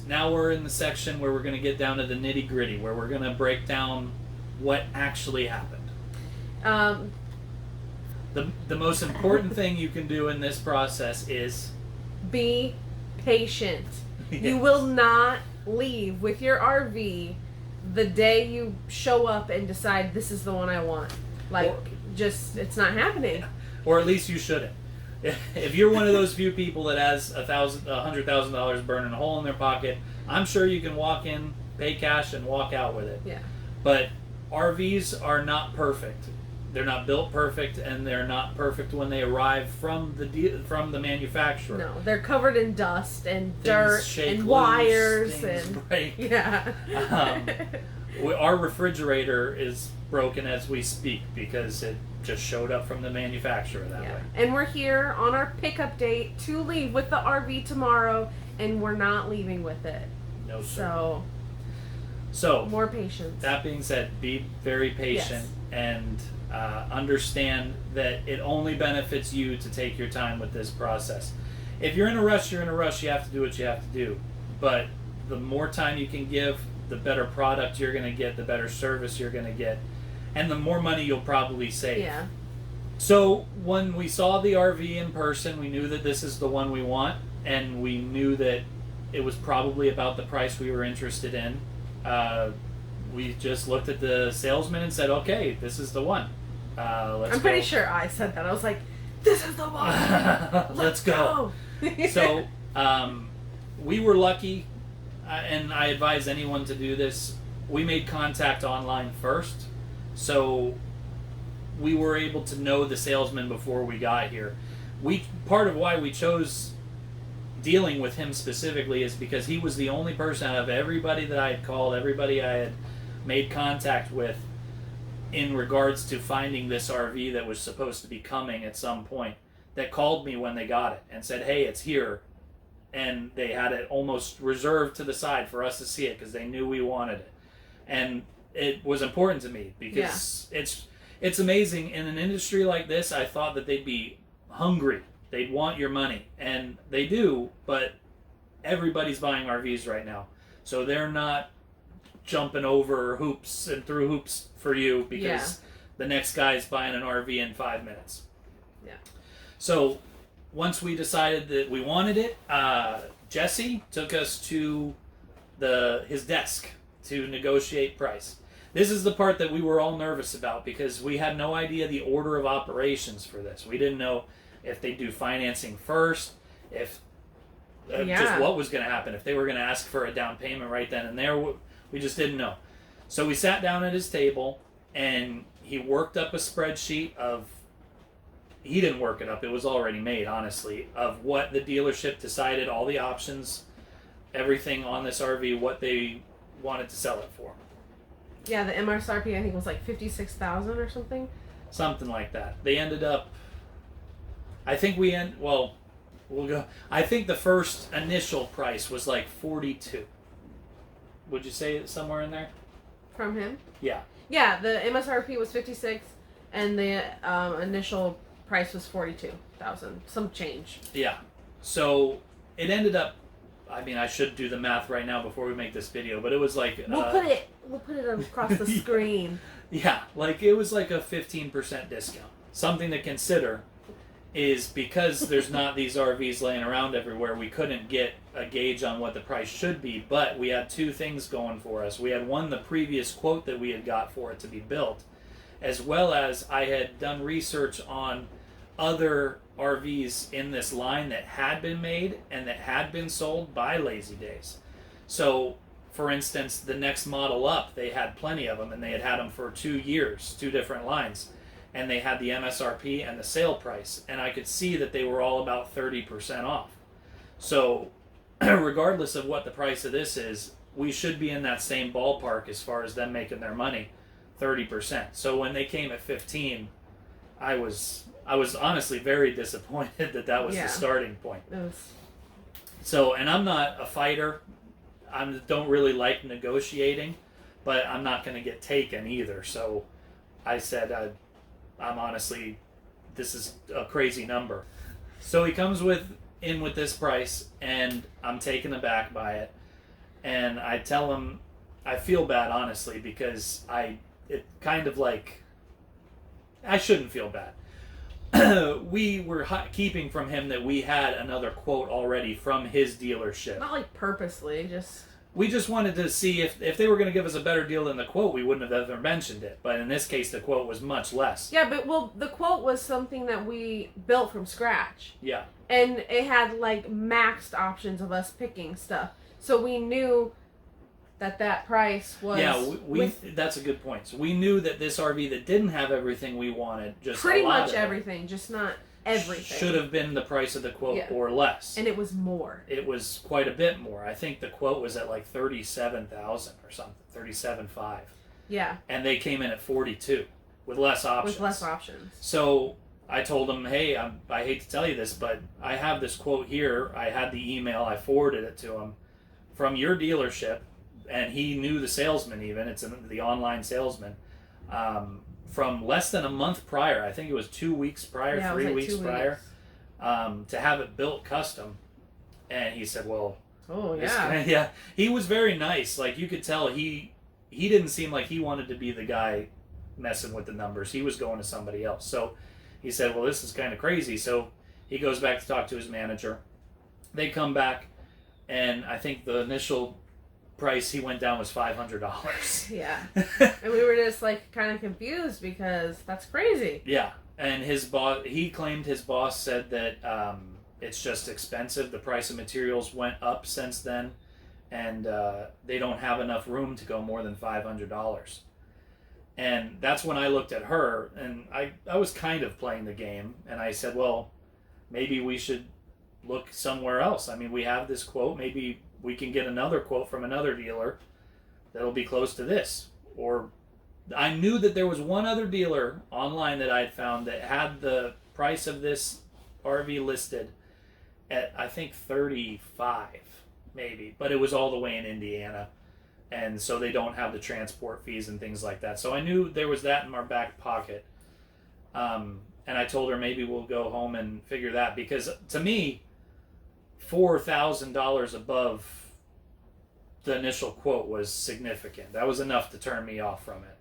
now we're in the section where we're going to get down to the nitty gritty, where we're going to break down what actually happened. The most important thing you can do in this process is be patient. Yes. You will not leave with your RV the day you show up and decide this is the one I want. Like, it's not happening. Or at least you shouldn't. If you're one of those few people that has $100,000 burning a hole in their pocket, I'm sure you can walk in, pay cash, and walk out with it. Yeah. But RVs are not perfect. They're not built perfect, and they're not perfect when they arrive from the manufacturer. No, they're covered in dust and Things dirt shake and loose, wires things and break. yeah. Our refrigerator is broken as we speak because it just showed up from the manufacturer that way. And we're here on our pickup date to leave with the RV tomorrow, and we're not leaving with it. No, sir. So more patience. That being said, be very patient and understand that it only benefits you to take your time with this process. If you're in a rush, you're in a rush. You have to do what you have to do. But the more time you can give, the better product you're going to get, the better service you're going to get, and the more money you'll probably save. Yeah. So when we saw the RV in person, we knew that this is the one we want, and we knew that it was probably about the price we were interested in. We just looked at the salesman and said, okay, this is the one. I'm pretty sure I said that. I was like, this is the one. Let's go. So we were lucky, and I advise anyone to do this. We made contact online first, so we were able to know the salesman before we got here. Part of why we chose dealing with him specifically is because he was the only person out of everybody that I had called, everybody I had made contact with in regards to finding this RV that was supposed to be coming at some point, that called me when they got it and said, hey, it's here. And they had it almost reserved to the side for us to see it because they knew we wanted it. And it was important to me because it's amazing. In an industry like this, I thought that they'd be hungry. They'd want your money. And they do, but everybody's buying RVs right now. So they're not jumping over hoops and through hoops for you because the next guy's buying an RV in 5 minutes. Yeah. So once we decided that we wanted it, Jesse took us to his desk to negotiate price. This is the part that we were all nervous about because we had no idea the order of operations for this. We didn't know if they do financing first, if just what was going to happen, if they were going to ask for a down payment right then and there. We just didn't know. So we sat down at his table, and he worked up a spreadsheet of... He didn't work it up. It was already made, honestly, of what the dealership decided, all the options, everything on this RV, what they wanted to sell it for. Yeah, the MSRP I think was like $56,000 or something. Something like that. They ended up... I think we'll go... I think the first initial price was like $42,000. Would you say it's somewhere in there? From him? Yeah. Yeah, the MSRP was $56,000 and the initial price was $42,000. Some change. Yeah. So it ended up... I mean, I should do the math right now before we make this video, but it was like... We'll put it across the screen. Yeah, like it was like a 15% discount. Something to consider is because there's not these RVs laying around everywhere, we couldn't get a gauge on what the price should be, but we had two things going for us. We had one, the previous quote that we had got for it to be built, as well as I had done research on other RVs in this line that had been made and that had been sold by Lazy Days. So, for instance, the next model up, they had plenty of them, and they had them for 2 years, 2 different lines. And they had the MSRP and the sale price, and I could see that they were all about 30% off. So, regardless of what the price of this is, we should be in that same ballpark as far as them making their money, 30%. So when they came at 15, I was honestly very disappointed that was the starting point. So, and I'm not a fighter. I don't really like negotiating, but I'm not going to get taken either. So I said, I'm honestly, this is a crazy number. So he comes in with this price, and I'm taken aback by it. And I tell him, I feel bad, honestly, because it kind of like, I shouldn't feel bad. We were keeping from him that we had another quote already from his dealership. Not like purposely, just... We just wanted to see if they were going to give us a better deal than the quote, we wouldn't have ever mentioned it. But in this case, the quote was much less. Yeah, but, well, the quote was something that we built from scratch. Yeah. And it had, like, maxed options of us picking stuff. So we knew that price was... Yeah, that's a good point. So we knew that this RV that didn't have everything we wanted, just pretty a lot much of everything, just not everything. should have been the price of the quote or less. And it was more. It was quite a bit more. I think the quote was at like $37,000 or something, $37,500. Yeah. And they came in at $42,000 with less options. So I told them, hey, I hate to tell you this, but I have this quote here. I had the email. I forwarded it to him from your dealership, and he knew the salesman even. It's the online salesman. From less than a month prior, I think it was 2 weeks prior, 3 weeks prior, to have it built custom. And he said, well... Oh, yeah. Yeah. He was very nice. Like, you could tell he didn't seem like he wanted to be the guy messing with the numbers. He was going to somebody else. So he said, well, this is kind of crazy. So he goes back to talk to his manager. They come back, and I think the initial price he went down was $500. Yeah. And we were just like kind of confused because that's crazy. Yeah. And his boss, he claimed his boss said that it's just expensive. The price of materials went up since then, and they don't have enough room to go more than $500. And that's when I looked at her, and I was kind of playing the game, and I said, well, maybe we should look somewhere else. I mean, we have this quote. Maybe we can get another quote from another dealer that'll be close to this. Or I knew that there was one other dealer online that I had found that had the price of this RV listed at, I think, $35 maybe, but it was all the way in Indiana, and so they don't have the transport fees and things like that. So I knew there was that in our back pocket, and I told her maybe we'll go home and figure that, because to me, $4,000 above the initial quote was significant. That was enough to turn me off from it.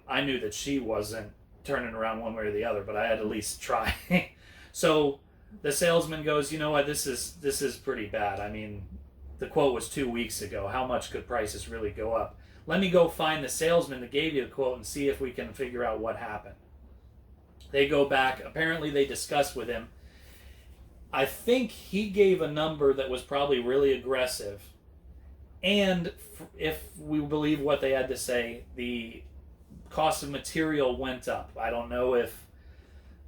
I knew that she wasn't turning around one way or the other, but I had to at least try. So the salesman goes, you know what, this is pretty bad. I mean, the quote was 2 weeks ago. How much could prices really go up? Let me go find the salesman that gave you the quote and see if we can figure out what happened. They go back. Apparently they discussed with him. I think he gave a number that was probably really aggressive. And if we believe what they had to say, the cost of material went up. I don't know if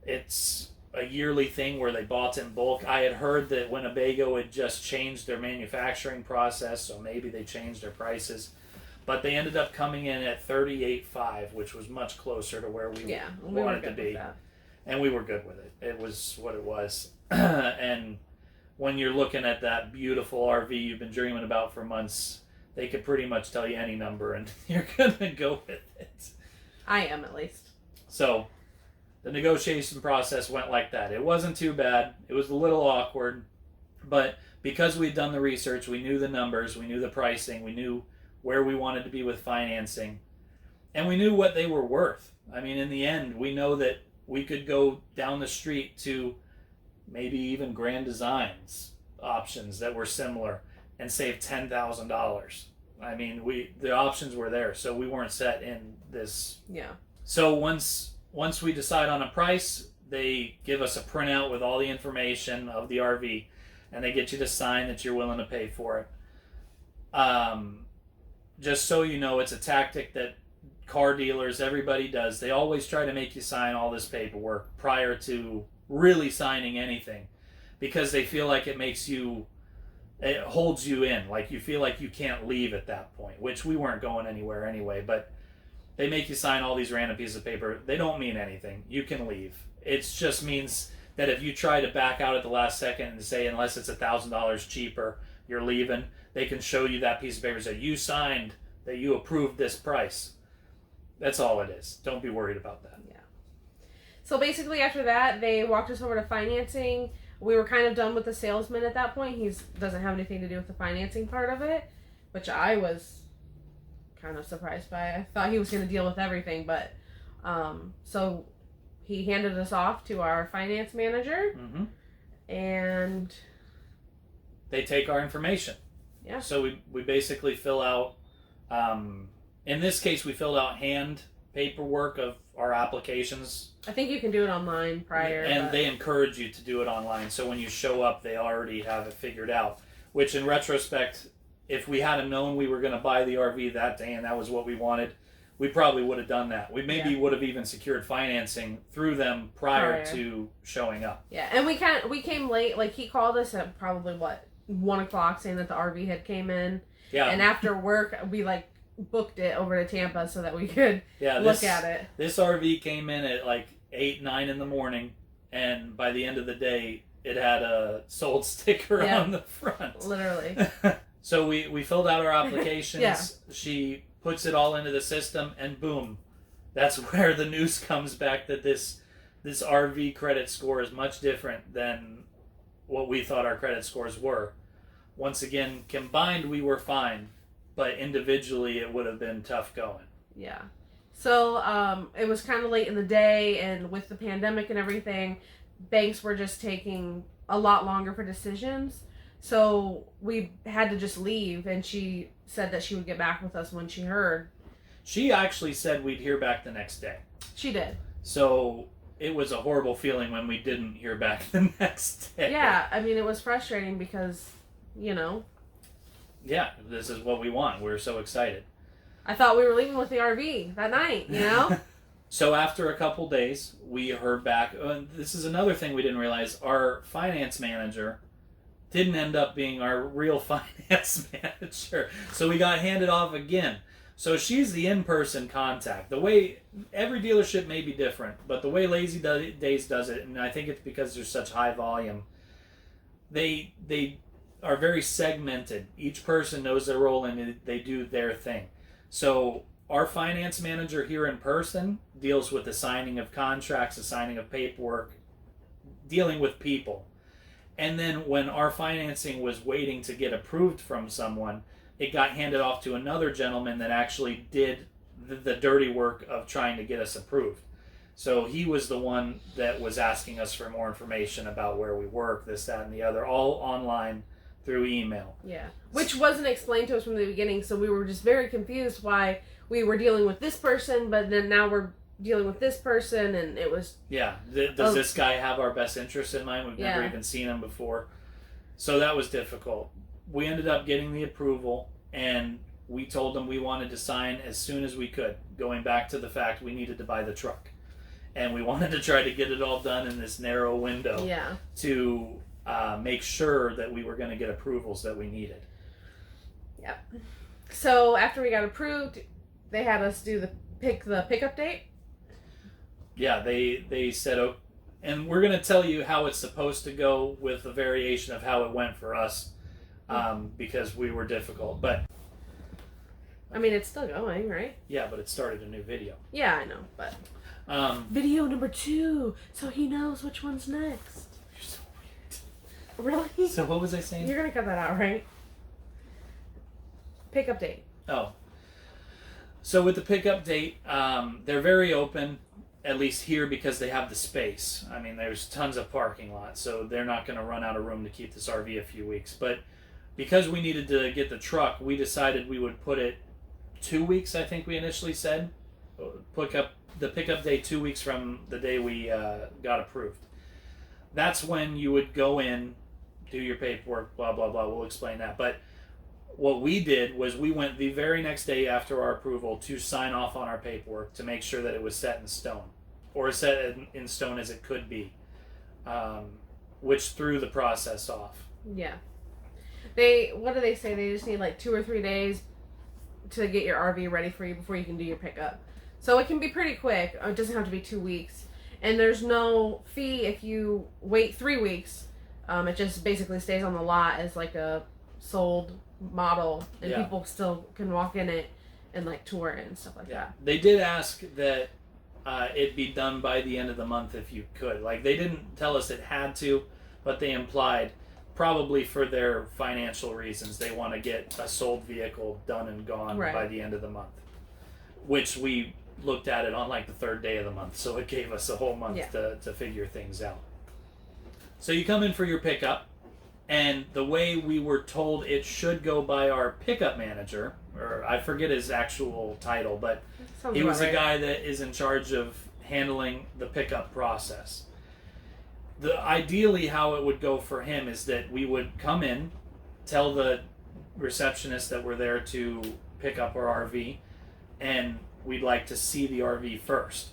it's a yearly thing where they bought in bulk. I had heard that Winnebago had just changed their manufacturing process, so maybe they changed their prices. But they ended up coming in at $38,500, which was much closer to where we wanted to be. And we were good with it. It was what it was. And when you're looking at that beautiful RV you've been dreaming about for months, they could pretty much tell you any number and you're going to go with it. I am, at least. So the negotiation process went like that. It wasn't too bad. It was a little awkward. But because we'd done the research, we knew the numbers, we knew the pricing, we knew where we wanted to be with financing, and we knew what they were worth. I mean, in the end, we know that we could go down the street to maybe even Grand Designs options that were similar and save $10,000. I mean, the options were there, so we weren't set in this. Yeah. So once we decide on a price, they give us a printout with all the information of the RV, and they get you to sign that you're willing to pay for it. Just so you know, it's a tactic that car dealers, everybody does. They always try to make you sign all this paperwork prior to really signing anything, because they feel like it holds you in, like you feel like you can't leave at that point, which we weren't going anywhere anyway. But they make you sign all these random pieces of paper. They don't mean anything. You can leave. It just means that if you try to back out at the last second and say, unless it's $1,000 cheaper, you're leaving, they can show you that piece of paper that you signed, that you approved this price. That's all it is. Don't be worried about that. Yeah. So basically after that, they walked us over to financing. We were kind of done with the salesman at that point. He doesn't have anything to do with the financing part of it, which I was kind of surprised by. I thought he was going to deal with everything, but so he handed us off to our finance manager, and they take our information. Yeah. So we basically fill out, in this case, we filled out hand paperwork of our applications. I think you can do it online prior. And they encourage you to do it online. So when you show up, they already have it figured out. Which, in retrospect, if we had known we were going to buy the RV that day and that was what we wanted, we probably would have done that. We maybe would have even secured financing through them prior to showing up. Yeah, and we came late. Like, he called us at probably, 1 o'clock, saying that the RV had came in. Yeah. And after work, we, booked it over to Tampa so that we could look at it. This RV came in at 8, 9 in the morning, and by the end of the day, it had a sold sticker on the front. Literally. So we filled out our applications. She puts it all into the system, and boom, that's where the news comes back that this RV credit score is much different than what we thought our credit scores were. Once again, combined we were fine, but individually it would have been tough going. Yeah. So it was kind of late in the day, and with the pandemic and everything, banks were just taking a lot longer for decisions. So we had to just leave, and she said that she would get back with us when she heard. She actually said we'd hear back the next day. She did. So it was a horrible feeling when we didn't hear back the next day. Yeah, I mean, it was frustrating because, Yeah, this is what we want. We're so excited. I thought we were leaving with the RV that night, So after a couple days, we heard back. This is another thing we didn't realize. Our finance manager didn't end up being our real finance manager. So we got handed off again. So she's the in-person contact. The way every dealership may be different, but the way Lazy Days does it, and I think it's because there's such high volume, they are very segmented. Each person knows their role and they do their thing. So our finance manager here in person deals with the signing of contracts, the signing of paperwork, dealing with people. And then when our financing was waiting to get approved from someone, it got handed off to another gentleman that actually did the dirty work of trying to get us approved. So he was the one that was asking us for more information about where we work, this, that, and the other, all online through email. Yeah, which wasn't explained to us from the beginning, so we were just very confused why we were dealing with this person, but then now we're dealing with this person, and it was... Yeah, does this guy have our best interest in mind? We've never even seen him before. So that was difficult. We ended up getting the approval, and we told them we wanted to sign as soon as we could, going back to the fact we needed to buy the truck. And we wanted to try to get it all done in this narrow window to make sure that we were going to get approvals that we needed. Yep. So after we got approved, they had us do the pickup date. Yeah, they said, oh, and we're going to tell you how it's supposed to go with a variation of how it went for us, because we were difficult. But I mean, it's still going, right? Yeah, but it started a new video. Yeah, I know, but video number 2, so he knows which one's next. You're so weird. Really? So what was I saying? You're gonna cut that out, right? Pickup date. Oh. So with the pickup date, they're very open, at least here, because they have the space. I mean, there's tons of parking lots, so they're not going to run out of room to keep this RV a few weeks. But because we needed to get the truck, we decided we would put it 2 weeks, I think we initially said. The pickup day 2 weeks from the day we got approved. That's when you would go in, do your paperwork, blah, blah, blah. We'll explain that. But what we did was we went the very next day after our approval to sign off on our paperwork to make sure that it was set in stone, or as set in stone as it could be, which threw the process off. Yeah. What do they say? They just need like 2 or 3 days to get your RV ready for you before you can do your pickup. So it can be pretty quick. It doesn't have to be 2 weeks. And there's no fee if you wait 3 weeks. It just basically stays on the lot as like a sold model, and people still can walk in it and like tour it and stuff like that. They did ask that it be done by the end of the month if you could. Like, they didn't tell us it had to, but they implied probably for their financial reasons they want to get a sold vehicle done and gone Right. by the end of the month, which we looked at it on like the third day of the month, so it gave us a whole month Yeah. to figure things out. So you come in for your pickup, and the way we were told it should go by our pickup manager, or I forget his actual title, but Sounds he about was a right. guy that is in charge of handling the pickup process. Ideally how it would go for him is that we would come in, tell the receptionist that we're there to pick up our RV, and we'd like to see the RV first.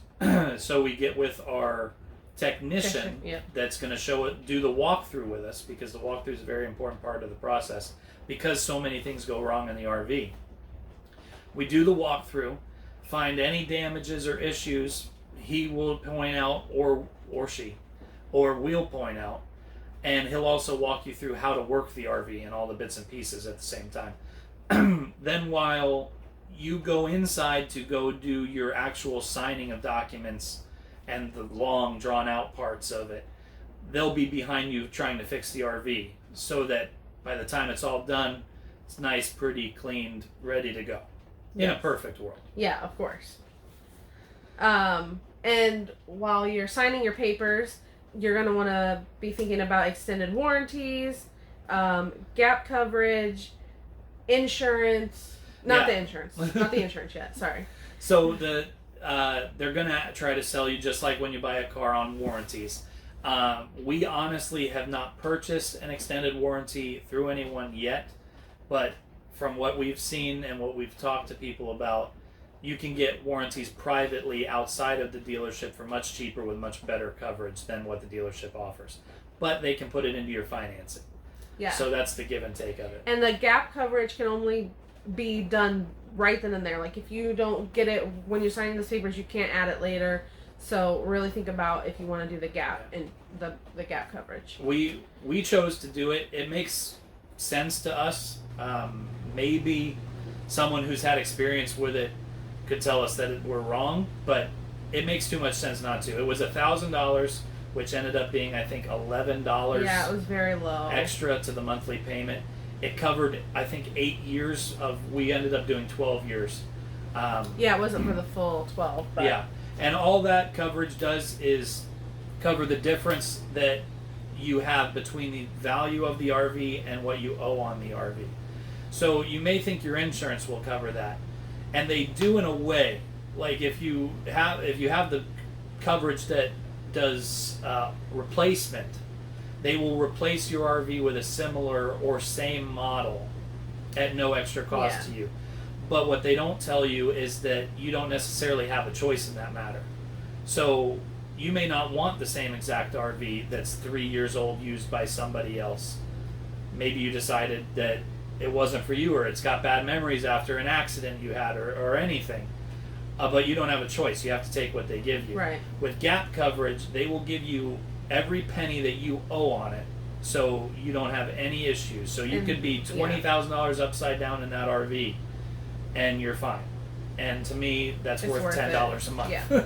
So we get with our technician Yeah. that's going to do the walkthrough with us, because the walkthrough is a very important part of the process because so many things go wrong in the RV. We do the walkthrough, find any damages or issues, he will point out, or she, or we'll point out, and he'll also walk you through how to work the RV and all the bits and pieces at the same time. Then while you go inside to go do your actual signing of documents and the long drawn out parts of it, they'll be behind you trying to fix the RV so that by the time it's all done, it's nice, pretty, cleaned, ready to go. In a perfect world. Yeah, of course. And while you're signing your papers, you're going to want to be thinking about extended warranties, gap coverage, insurance. Not the insurance yet. Sorry. So they're gonna try to sell you just like when you buy a car on warranties. We honestly have not purchased an extended warranty through anyone yet, but from what we've seen and what we've talked to people about, you can get warranties privately outside of the dealership for much cheaper with much better coverage than what the dealership offers. But they can put it into your financing. Yeah. So that's the give and take of it. And the gap coverage can only be done right then and there. Like if you don't get it when you're signing those papers, you can't add it later. So really think about if you want to do the gap and the gap coverage. We chose to do it. It makes sense to us. Maybe someone who's had experience with it could tell us that we're wrong, but it makes too much sense not to. It was $1,000, which ended up being, I think, $11. Yeah, it was very low. Extra to the monthly payment. It covered, I think, 8 years of. We ended up doing 12 years. Yeah, it wasn't for the full 12. But Yeah, and all that coverage does is cover the difference that you have between the value of the RV and what you owe on the RV. So you may think your insurance will cover that, and they do in a way. Like if you have the coverage that does replacement, they will replace your RV with a similar or same model at no extra cost to you. But what they don't tell you is that you don't necessarily have a choice in that matter. So you may not want the same exact RV that's 3 years old used by somebody else. Maybe you decided that it wasn't for you, or it's got bad memories after an accident you had, or anything. But you don't have a choice. You have to take what they give you. Right. With gap coverage, they will give you every penny that you owe on it, so you don't have any issues. So you could be $20,000 upside down in that RV, and you're fine. And to me, that's It's worth worth $10 a month. Yeah.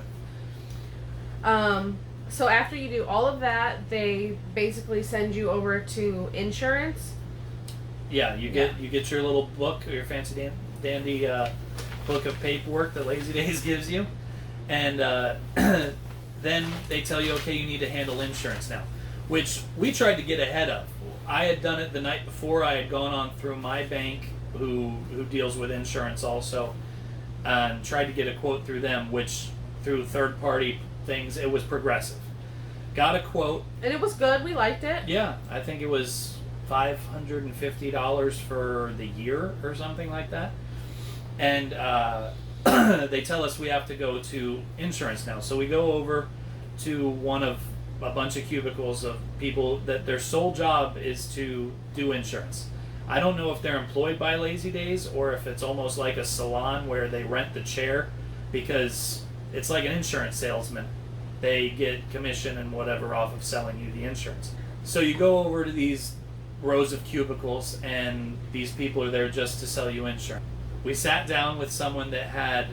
So after you do all of that, they basically send you over to insurance. Yeah, you get your little book, or your fancy dandy book of paperwork that Lazy Days gives you, and then they tell you, okay, you need to handle insurance now, which we tried to get ahead of. I had done it the night before. I had gone on through my bank, who deals with insurance also, and tried to get a quote through them, which through third party things, it was Progressive. Got a quote, And it was good. We liked it. yeah, I think it was $550 for the year or something like that. And they tell us we have to go to insurance now. So we go over to one of a bunch of cubicles of people that their sole job is to do insurance. I don't know if they're employed by Lazy Days or if it's almost like a salon where they rent the chair, because it's like an insurance salesman. They get commission and whatever off of selling you the insurance. So you go over to these rows of cubicles, and these people are there just to sell you insurance. We sat down with someone that had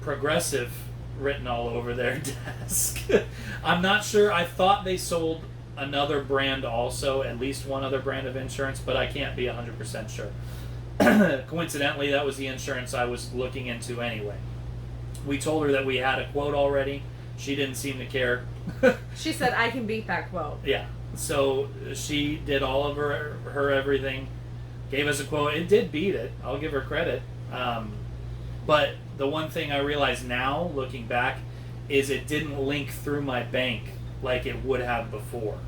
Progressive written all over their desk. I'm not sure. I thought they sold another brand also, at least one other brand of insurance, but I can't be 100% sure. Coincidentally, that was the insurance I was looking into anyway. We told her that we had a quote already. She didn't seem to care. She said, I can beat that quote. Yeah. So she did all of her everything, gave us a quote. It did beat it. I'll give her credit. But the one thing I realize now, looking back, is it didn't link through my bank like it would have before.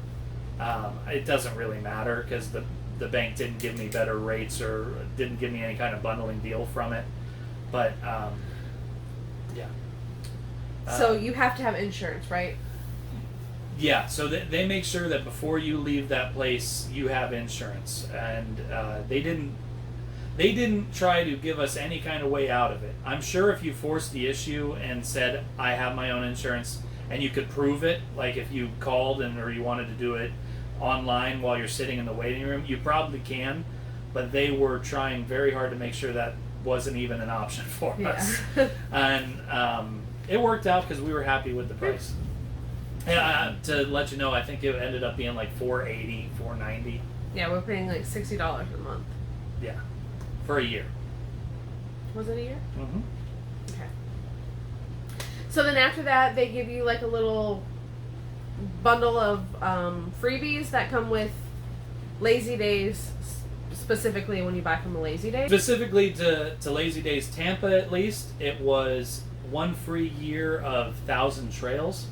It doesn't really matter because the bank didn't give me better rates or didn't give me any kind of bundling deal from it. But, yeah. So you have to have insurance, right? Yeah, so they make sure that before you leave that place, you have insurance. And they didn't try to give us any kind of way out of it. I'm sure if you forced the issue and said, I have my own insurance, and you could prove it, like if you called or you wanted to do it online while you're sitting in the waiting room, you probably can, but they were trying very hard to make sure that wasn't even an option for us. And it worked out because we were happy with the price. And to let you know, I think it ended up being like $480, $490. Yeah, we're paying like $60 a month. Yeah, for a year. Was it a year? Mm-hmm. Okay. So then after that, they give you like a little bundle of freebies that come with Lazy Days, specifically when you buy from the Lazy Days. Specifically to Lazy Days Tampa, at least, it was one free year of 1,000 Trails,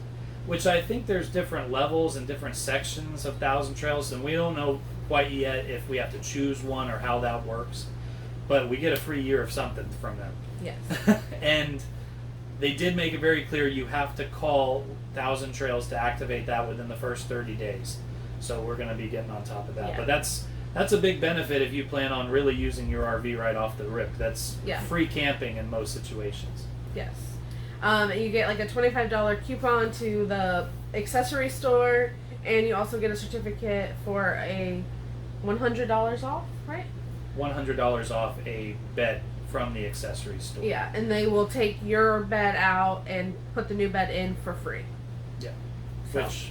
which I think there's different levels and different sections of 1,000 Trails, and we don't know quite yet if we have to choose one or how that works. But we get a free year of something from them. Yes. And they did make it very clear you have to call 1,000 Trails to activate that within the first 30 days. So we're going to be getting on top of that. Yeah. But that's a big benefit if you plan on really using your RV right off the rip. That's free camping in most situations. Yes. You get like a $25 coupon to the accessory store, and you also get a certificate for a $100 off, right? $100 off a bed from the accessory store. Yeah, and they will take your bed out and put the new bed in for free. Yeah. So. Which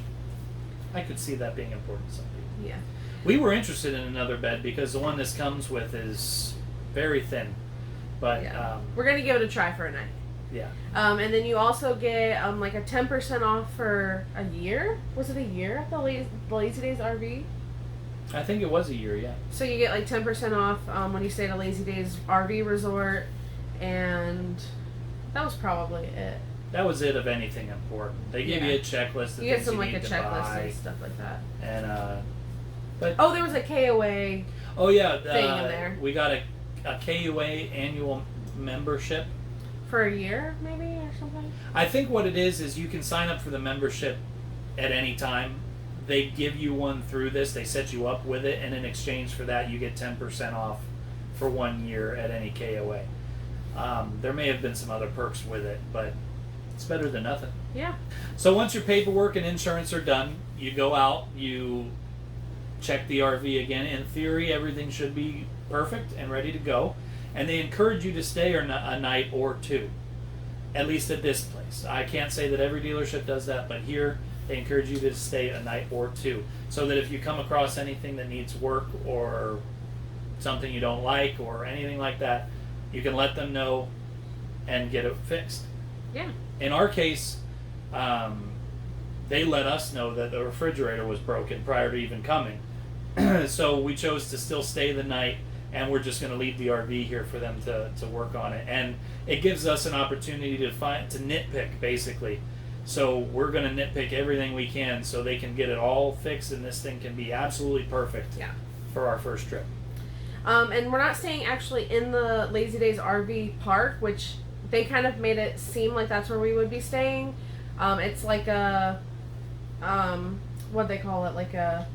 I could see that being important to some people. Yeah. We were interested in another bed because the one this comes with is very thin. But we're going to give it a try for a night. Yeah. And then you also get like a 10% off for a year. Was it a year at the Lazy Days RV? I think it was a year, yeah. So you get like 10% off when you stay at a Lazy Days RV resort, and that was probably it. That was it of anything important. They gave you a checklist of you get things some you like need a to checklist buy. and stuff like that. And there was a KOA. Oh yeah, thing in there. We got a KUA annual membership For a year, maybe, or something? I think what it is you can sign up for the membership at any time. They give you one through this. They set you up with it, and in exchange for that, you get 10% off for 1 year at any KOA. There may have been some other perks with it, but it's better than nothing. Yeah. So once your paperwork and insurance are done, you go out, you check the RV again. In theory, everything should be perfect and ready to go. And they encourage you to stay a night or two, at least at this place. I can't say that every dealership does that, but here they encourage you to stay a night or two, so that if you come across anything that needs work or something you don't like or anything like that, you can let them know and get it fixed. Yeah. In our case, they let us know that the refrigerator was broken prior to even coming. So we chose to still stay the night, and we're just going to leave the RV here for them to work on it. And it gives us an opportunity to nitpick, basically. So we're going to nitpick everything we can so they can get it all fixed, and this thing can be absolutely perfect for our first trip. And we're not staying actually in the Lazy Days RV park, which they kind of made it seem like that's where we would be staying. It's like a, what do they call it? Like a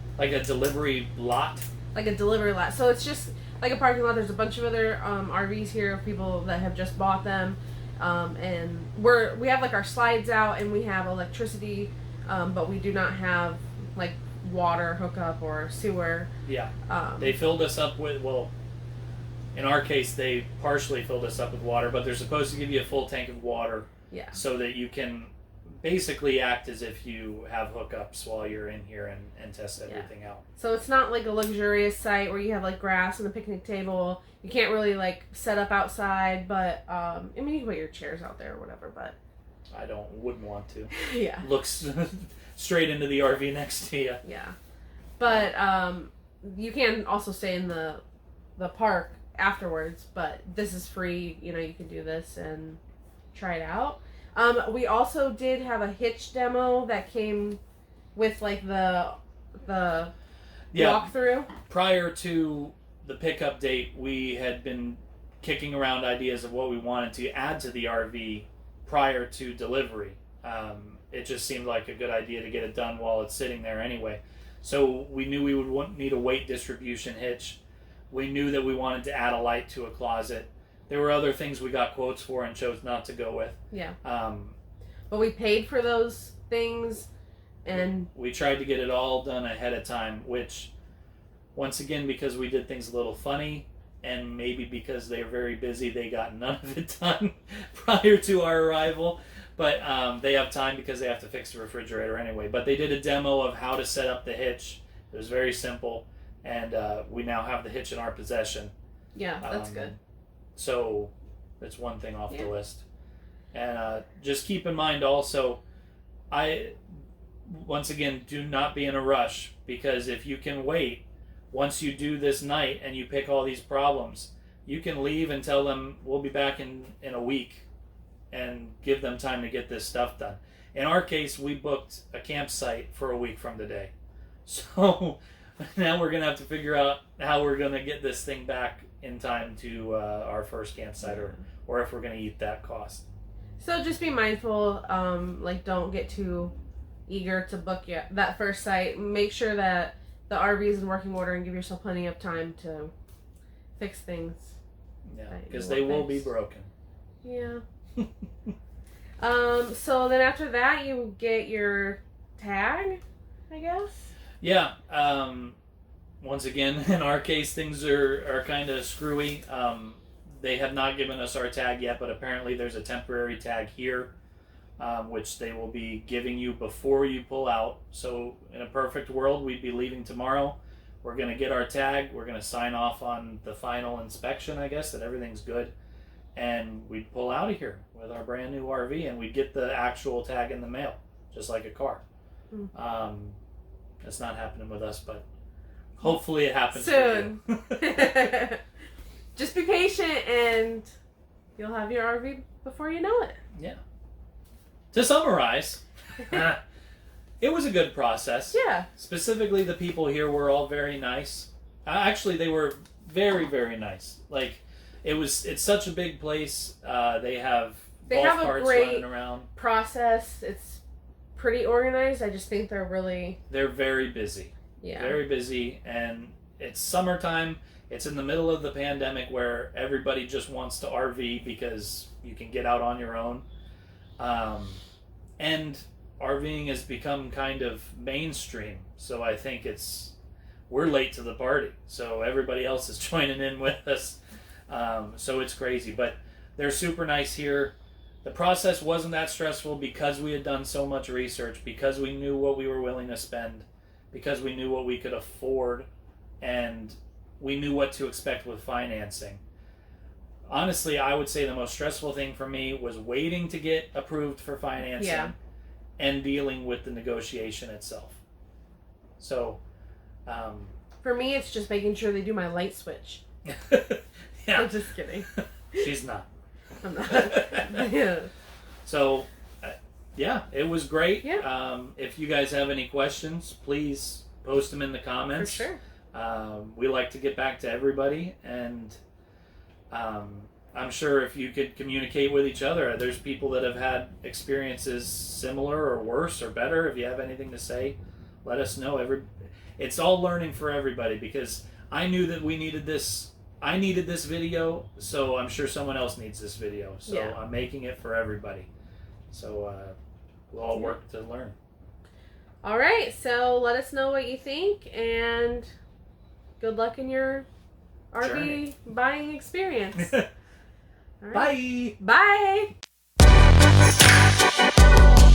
delivery lot? Like a delivery lot. So it's just like a parking lot. There's a bunch of other RVs here of people that have just bought them. And we have like our slides out, and we have electricity, but we do not have like water hookup or sewer. Yeah. They filled us up with, well, in our case, they partially filled us up with water, but they're supposed to give you a full tank of water. Yeah. So that you can basically act as if you have hookups while you're in here and test everything out. So it's not like a luxurious site where you have like grass and a picnic table. You can't really like set up outside, but I mean you can put your chairs out there or whatever, but Wouldn't want to. yeah. Looks straight into the RV next to you. Yeah. But you can also stay in the park afterwards, but this is free, you can do this and try it out. We also did have a hitch demo that came with like the walkthrough. Prior to the pickup date, we had been kicking around ideas of what we wanted to add to the RV prior to delivery. It just seemed like a good idea to get it done while it's sitting there anyway. So we knew we would need a weight distribution hitch. We knew that we wanted to add a light to a closet. There were other things we got quotes for and chose not to go with. Yeah. But we paid for those things, and we tried to get it all done ahead of time, which, once again, because we did things a little funny, and maybe because they're very busy, they got none of it done prior to our arrival. But they have time because they have to fix the refrigerator anyway. But they did a demo of how to set up the hitch. It was very simple, and we now have the hitch in our possession. Yeah, that's good. So that's one thing off the list. And just keep in mind also, once again, do not be in a rush, because if you can wait, once you do this night and you pick all these problems, you can leave and tell them we'll be back in a week and give them time to get this stuff done. In our case, we booked a campsite for a week from today. So now we're going to have to figure out how we're going to get this thing back in time to our first campsite, or if we're going to eat that cost. So just be mindful, don't get too eager to book that first site. Make sure that the RV is in working order and give yourself plenty of time to fix things. Yeah, because they will be broken. Yeah. So then after that, you get your tag, I guess? Yeah. Once again, in our case, things are kind of screwy. They have not given us our tag yet, but apparently there's a temporary tag here, which they will be giving you before you pull out. So in a perfect world, we'd be leaving tomorrow. We're going to get our tag. We're going to sign off on the final inspection, I guess, that everything's good. And we'd pull out of here with our brand new RV, and we'd get the actual tag in the mail, just like a car. That's not happening with us, but hopefully it happens soon. For you. Just be patient, and you'll have your RV before you know it. Yeah. To summarize, it was a good process. Yeah. Specifically, the people here were all very nice. Actually, they were very, very nice. Like, it's such a big place. They have golf carts running around. Process. It's pretty organized. I just think they're very busy. Yeah. Very busy, and it's summertime. It's in the middle of the pandemic where everybody just wants to RV because you can get out on your own. And RVing has become kind of mainstream, so I think we're late to the party. So everybody else is joining in with us. So it's crazy, but they're super nice here. The process wasn't that stressful because we had done so much research, because we knew what we were willing to spend, because we knew what we could afford, and we knew what to expect with financing. Honestly, I would say the most stressful thing for me was waiting to get approved for financing and dealing with the negotiation itself. So, for me, it's just making sure they do my light switch. Yeah. I'm just kidding. She's not. I'm not. Yeah. So, it was great. Yeah. If you guys have any questions, please post them in the comments. For sure. We like to get back to everybody, and I'm sure if you could communicate with each other, there's people that have had experiences similar or worse or better. If you have anything to say, let us know. It's all learning for everybody, because I knew that we needed this. I needed this video, so I'm sure someone else needs this video. So I'm making it for everybody. So we'll all work to learn. All right, so let us know what you think, and good luck in your RV buying experience. All right. Bye. Bye.